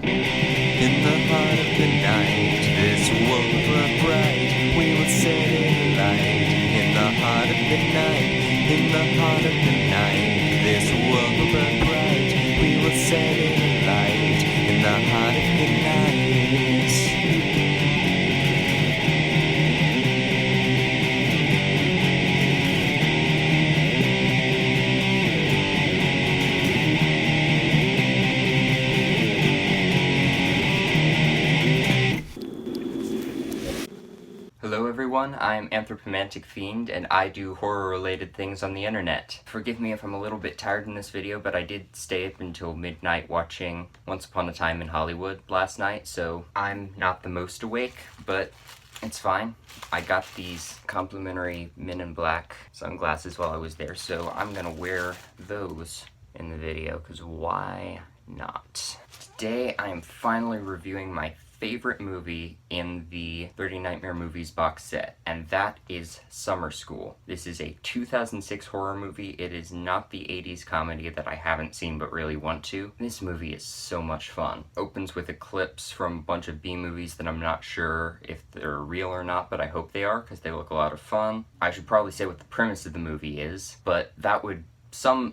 In the heart of the night, this world will burn bright. We will set it alight. In the heart of the night, in the heart of the night, this world will burn bright. We will set it alight. In the heart of the night. Hello everyone, I'm Anthropomantic Fiend, and I do horror-related things on the internet. Forgive me if I'm a little bit tired in this video, but I did stay up until midnight watching Once Upon a Time in Hollywood last night, so I'm not the most awake, but it's fine. I got these complimentary Men in Black sunglasses while I was there, so I'm gonna wear those in the video, because why not? Today I am finally reviewing my favorite movie in the 30 Nightmare Movies box set, and that is Summer School. This is a 2006 horror movie. It is not the 80s comedy that I haven't seen but really want to. This movie is so much fun. Opens with a clips from a bunch of B-movies that I'm not sure if they're real or not, but I hope they are because they look a lot of fun. I should probably say what the premise of the movie is, but that would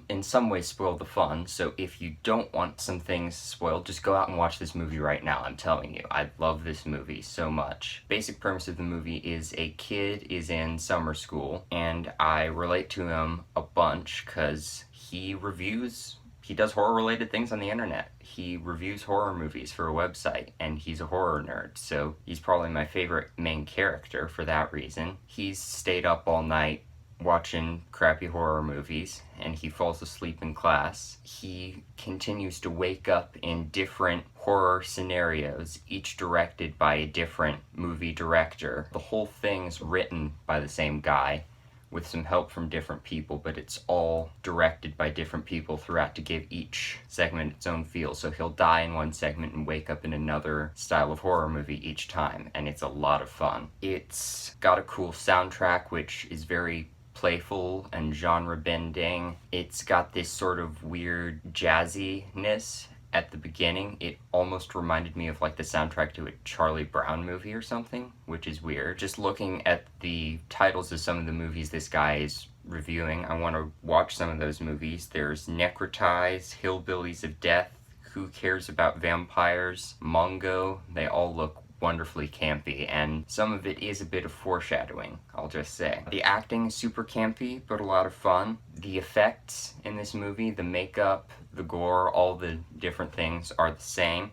in some ways spoil the fun, so if you don't want some things spoiled, just go out and watch this movie right now. I'm telling you, I love this movie so much. Basic premise of the movie is a kid is in summer school, and I relate to him a bunch because he does horror-related things on the internet. He reviews horror movies for a website, and he's a horror nerd, so he's probably my favorite main character for that reason. He's stayed up all night watching crappy horror movies, and he falls asleep in class. He continues to wake up in different horror scenarios, each directed by a different movie director. The whole thing's written by the same guy, with some help from different people, but it's all directed by different people throughout to give each segment its own feel. So he'll die in one segment and wake up in another style of horror movie each time, and it's a lot of fun. It's got a cool soundtrack, which is very playful and genre-bending. It's got this sort of weird jazziness at the beginning. It almost reminded me of like the soundtrack to a Charlie Brown movie or something, which is weird. Just looking at the titles of some of the movies this guy is reviewing, I want to watch some of those movies. There's Necrotize, Hillbillies of Death, Who Cares About Vampires, Mungo. They all look wonderfully campy, and some of it is a bit of foreshadowing, I'll just say. The acting is super campy, but a lot of fun. The effects in this movie, the makeup, the gore, all the different things are the same.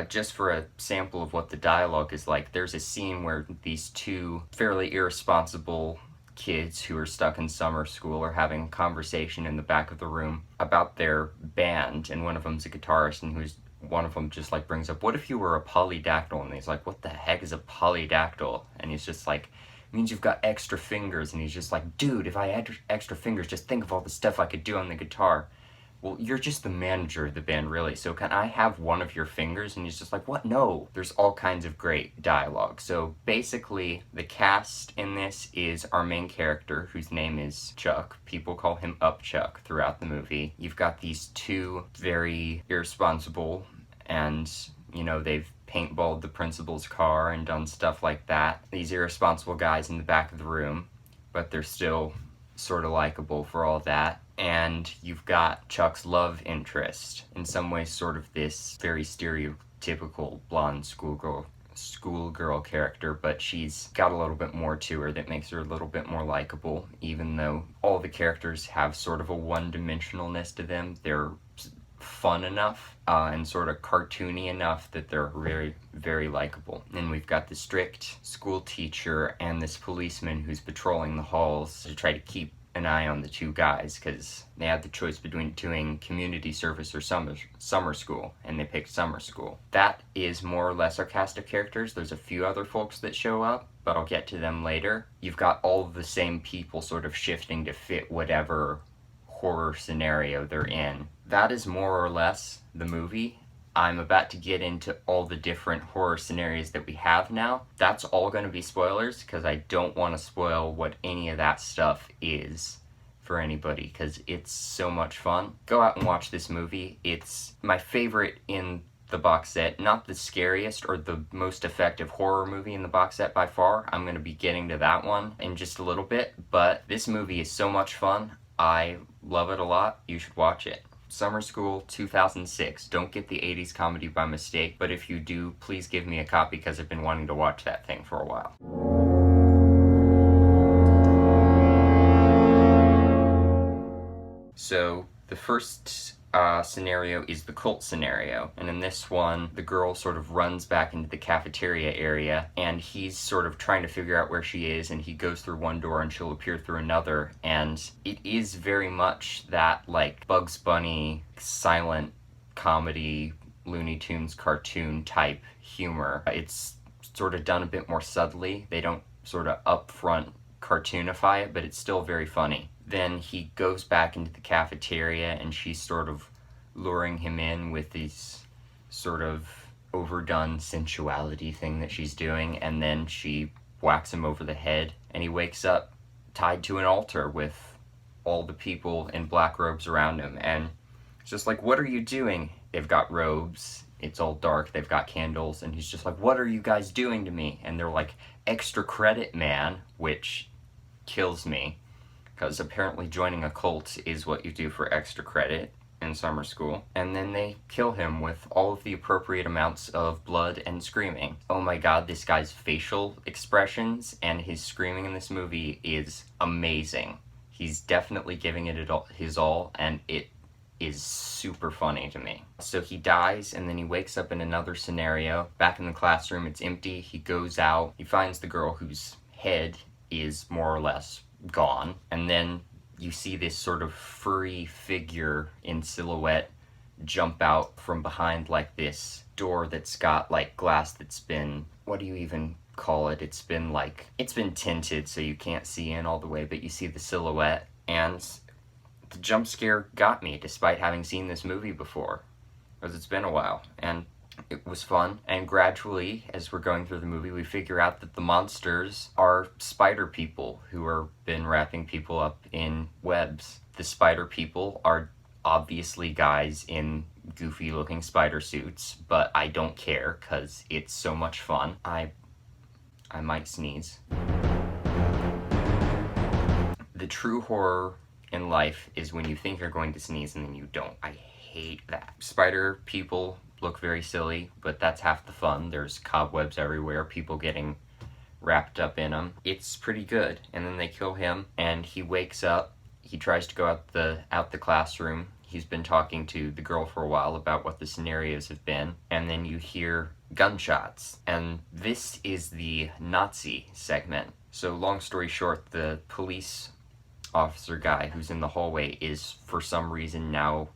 Just for a sample of what the dialogue is like, there's a scene where these two fairly irresponsible kids who are stuck in summer school are having a conversation in the back of the room about their band, and one of them's a guitarist, and one of them just like brings up, what if you were a polydactyl? And he's like, what the heck is a polydactyl? And he's just like, it means you've got extra fingers. And he's just like, dude, if I had extra fingers, just think of all the stuff I could do on the guitar. Well, you're just the manager of the band, really, so can I have one of your fingers? And he's just like, what? No. There's all kinds of great dialogue. So basically, the cast in this is our main character, whose name is Chuck. People call him Up Chuck throughout the movie. You've got these two very irresponsible, and, you know, they've paintballed the principal's car and done stuff like that. These irresponsible guys in the back of the room, but they're still sort of likable for all that. And you've got Chuck's love interest, in some ways sort of this very stereotypical blonde schoolgirl character, but she's got a little bit more to her that makes her a little bit more likable, even though all the characters have sort of a one-dimensionalness to them. They're fun enough and sort of cartoony enough that they're very, very likable. And we've got the strict school teacher and this policeman who's patrolling the halls to try to keep an eye on the two guys, because they had the choice between doing community service or summer school, and they picked summer school. That is more or less our cast of characters. There's a few other folks that show up, but I'll get to them later. You've got all of the same people sort of shifting to fit whatever horror scenario they're in. That is more or less the movie. I'm about to get into all the different horror scenarios that we have now. That's all going to be spoilers, because I don't want to spoil what any of that stuff is. for anybody because it's so much fun. Go out and watch this movie. It's my favorite in the box set. Not the scariest or the most effective horror movie in the box set by far. I'm going to be getting to that one in just a little bit, but this movie is so much fun. I love it a lot. You should watch it. Summer School 2006. Don't get the 80s comedy by mistake, but if you do, please give me a copy because I've been wanting to watch that thing for a while. So the first scenario is the cult scenario, and in this one the girl sort of runs back into the cafeteria area and he's sort of trying to figure out where she is, and he goes through one door and she'll appear through another, and it is very much that like Bugs Bunny silent comedy Looney Tunes cartoon type humor. It's sort of done a bit more subtly. They don't sort of upfront cartoonify it, but it's still very funny. Then he goes back into the cafeteria and she's sort of luring him in with these sort of overdone sensuality thing that she's doing, and then she whacks him over the head and he wakes up tied to an altar with all the people in black robes around him, and it's just like, what are you doing? They've got robes, it's all dark, they've got candles, and he's just like, what are you guys doing to me? And they're like, extra credit, man, which kills me. Because apparently joining a cult is what you do for extra credit in summer school. And then they kill him with all of the appropriate amounts of blood and screaming. Oh my god, this guy's facial expressions and his screaming in this movie is amazing. He's definitely giving it his all, and it is super funny to me. So he dies, and then he wakes up in another scenario. Back in the classroom, it's empty. He goes out. He finds the girl whose head is more or less gone, and then you see this sort of furry figure in silhouette jump out from behind like this door that's got like glass that's been, what do you even call it? It's been tinted so you can't see in all the way, but you see the silhouette, and the jump scare got me despite having seen this movie before, because it's been a while, and it was fun. And gradually, as we're going through the movie, we figure out that the monsters are spider people who are been wrapping people up in webs. The spider people are obviously guys in goofy looking spider suits, but I don't care because it's so much fun. I might sneeze. The true horror in life is when you think you're going to sneeze and then you don't. I hate that. Spider people look very silly, but that's half the fun. There's cobwebs everywhere, people getting wrapped up in them. It's pretty good. And then they kill him, and he wakes up. He tries to go out the classroom. He's been talking to the girl for a while about what the scenarios have been, and then you hear gunshots. And this is the Nazi segment. So long story short, the police officer guy who's in the hallway is for some reason now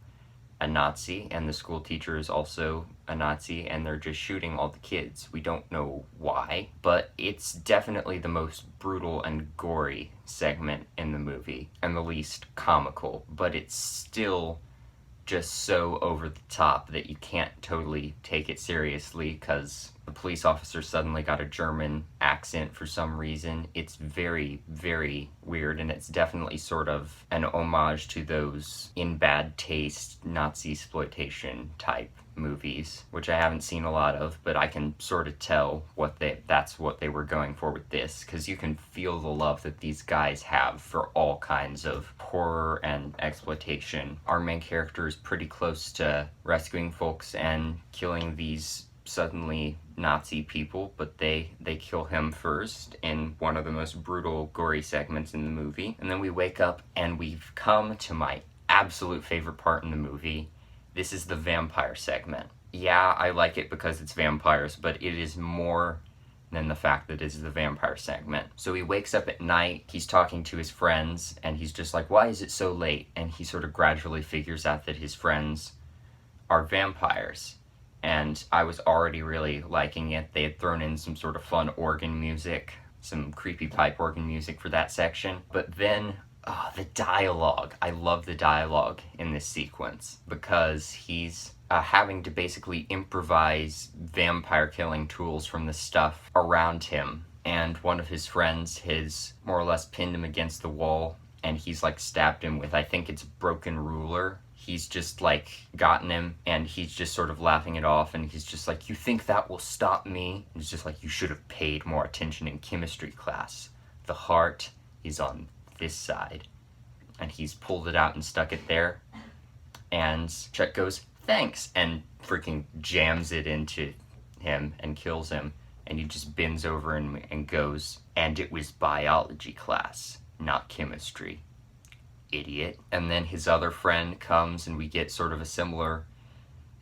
a Nazi, and the school teacher is also a Nazi, and they're just shooting all the kids. We don't know why, but it's definitely the most brutal and gory segment in the movie, and the least comical, but it's still just so over the top that you can't totally take it seriously because the police officer suddenly got a German accent for some reason. It's very, very weird, and it's definitely sort of an homage to those in bad taste Nazi exploitation type movies, which I haven't seen a lot of, but I can sort of tell that's what they were going for with this, because you can feel the love that these guys have for all kinds of horror and exploitation. Our main character is pretty close to rescuing folks and killing these suddenly Nazi people, but they kill him first in one of the most brutal, gory segments in the movie. And then we wake up and we've come to my absolute favorite part in the movie. This is the vampire segment. Yeah, I like it because it's vampires, but it is more than the fact that it is the vampire segment. So he wakes up at night, he's talking to his friends, and he's just like, why is it so late? And he sort of gradually figures out that his friends are vampires. And I was already really liking it. They had thrown in some sort of fun organ music, some creepy pipe organ music for that section. But then, the dialogue. I love the dialogue in this sequence because he's having to basically improvise vampire killing tools from the stuff around him. And one of his friends has more or less pinned him against the wall and he's like stabbed him with, I think it's a broken ruler. He's just like gotten him, and he's just sort of laughing it off, and he's just like, you think that will stop me? And it's just like, you should have paid more attention in chemistry class. The heart is on this side. And he's pulled it out and stuck it there. And Chuck goes, thanks, and freaking jams it into him and kills him. And he just bends over and goes, and it was biology class, not chemistry. Idiot. And then his other friend comes, and we get sort of a similar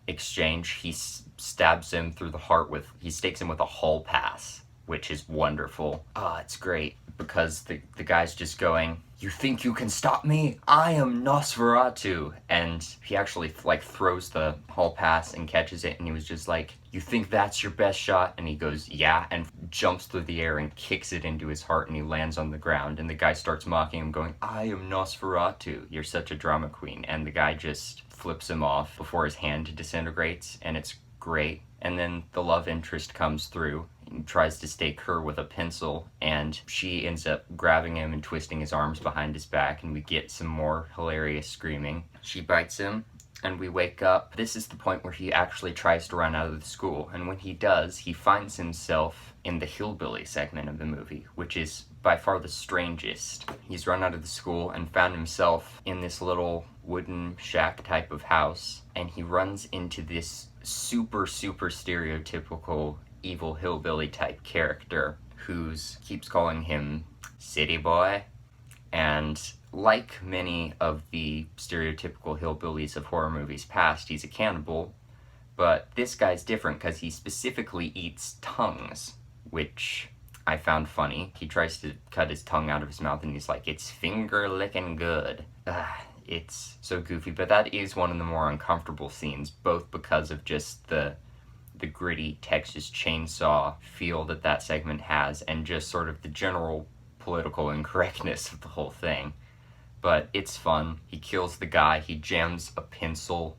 exchange. He stabs him through the heart he stakes him with a hall pass, which is wonderful. It's great, because the guy's just going, you think you can stop me? I am Nosferatu. And he actually like throws the hall pass and catches it, and he was just like, you think that's your best shot? And he goes, yeah, and jumps through the air and kicks it into his heart, and he lands on the ground, and the guy starts mocking him, going, I am Nosferatu, you're such a drama queen. And the guy just flips him off before his hand disintegrates, and it's great. And then the love interest comes through and tries to stake her with a pencil, and she ends up grabbing him and twisting his arms behind his back, and we get some more hilarious screaming. She bites him, and we wake up. This is the point where he actually tries to run out of the school, and when he does, he finds himself in the hillbilly segment of the movie, which is by far the strangest. He's run out of the school and found himself in this little wooden shack type of house, and he runs into this super stereotypical evil hillbilly type character who's keeps calling him city boy. And like many of the stereotypical hillbillies of horror movies past, he's a cannibal, but this guy's different because he specifically eats tongues, which I found funny. He tries to cut his tongue out of his mouth, and he's like, it's finger licking good. It's so goofy, but that is one of the more uncomfortable scenes, both because of just the gritty Texas Chainsaw feel that segment has, and just sort of the general political incorrectness of the whole thing. But it's fun. He kills the guy, he jams the pencil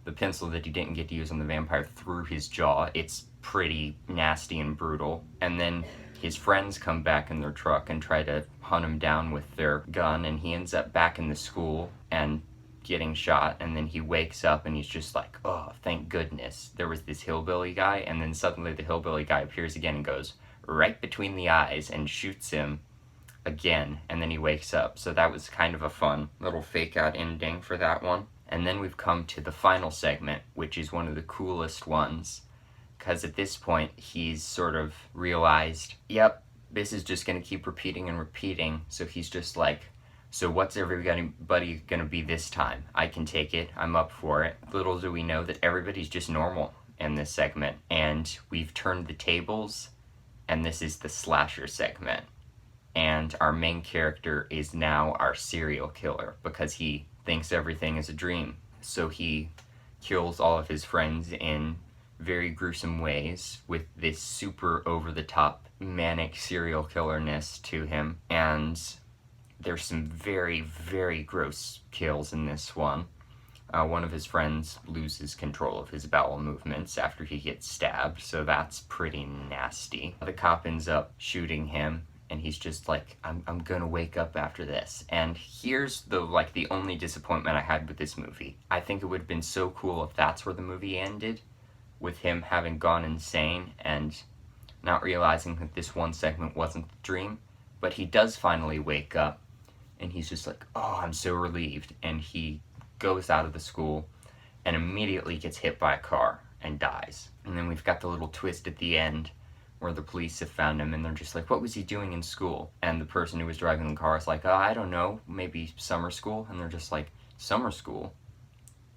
that he didn't get to use on the vampire, through his jaw. It's pretty nasty and brutal. And then his friends come back in their truck and try to hunt him down with their gun, and he ends up back in the school and getting shot, and then he wakes up and he's just like, oh, thank goodness there was this hillbilly guy. And then suddenly the hillbilly guy appears again and goes right between the eyes and shoots him again, and then he wakes up. So that was kind of a fun little fake out ending for that one. And then we've come to the final segment, which is one of the coolest ones, because at this point he's sort of realized, yep, this is just going to keep repeating and repeating. So he's just like, so what's everybody gonna be this time? I can take it, I'm up for it. Little do we know that everybody's just normal in this segment, and we've turned the tables, and this is the slasher segment. And our main character is now our serial killer, because he thinks everything is a dream. So he kills all of his friends in very gruesome ways with this super over-the-top manic serial killerness to him, and there's some very, very gross kills in this one. One of his friends loses control of his bowel movements after he gets stabbed, so that's pretty nasty. The cop ends up shooting him, and he's just like, I'm gonna wake up after this. And here's the only disappointment I had with this movie. I think it would have been so cool if that's where the movie ended, with him having gone insane and not realizing that this one segment wasn't the dream. But he does finally wake up, and he's just like, oh, I'm so relieved. And he goes out of the school and immediately gets hit by a car and dies. And then we've got the little twist at the end where the police have found him, and they're just like, what was he doing in school? And the person who was driving the car is like, oh, I don't know, maybe summer school. And they're just like, summer school?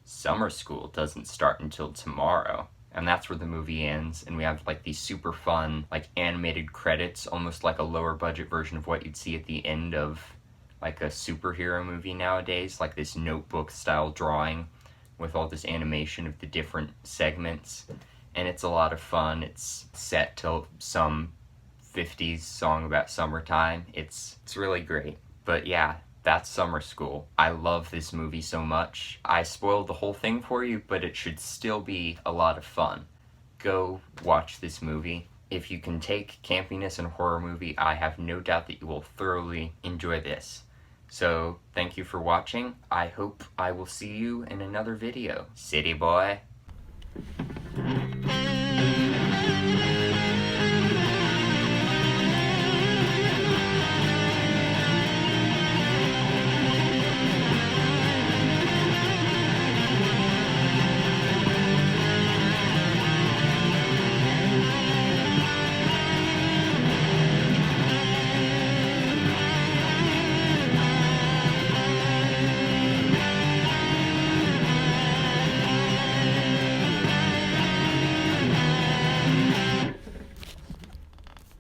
Summer school doesn't start until tomorrow. And that's where the movie ends, and we have these super fun animated credits, almost like a lower budget version of what you'd see at the end of a superhero movie nowadays, like this notebook style drawing with all this animation of the different segments. And it's a lot of fun. It's set to some 50s song about summertime. It's really great. But yeah, that's Summer School. I love this movie so much. I spoiled the whole thing for you, but it should still be a lot of fun. Go watch this movie. If you can take campiness in a horror movie, I have no doubt that you will thoroughly enjoy this. So, thank you for watching. I hope I will see you in another video. City boy.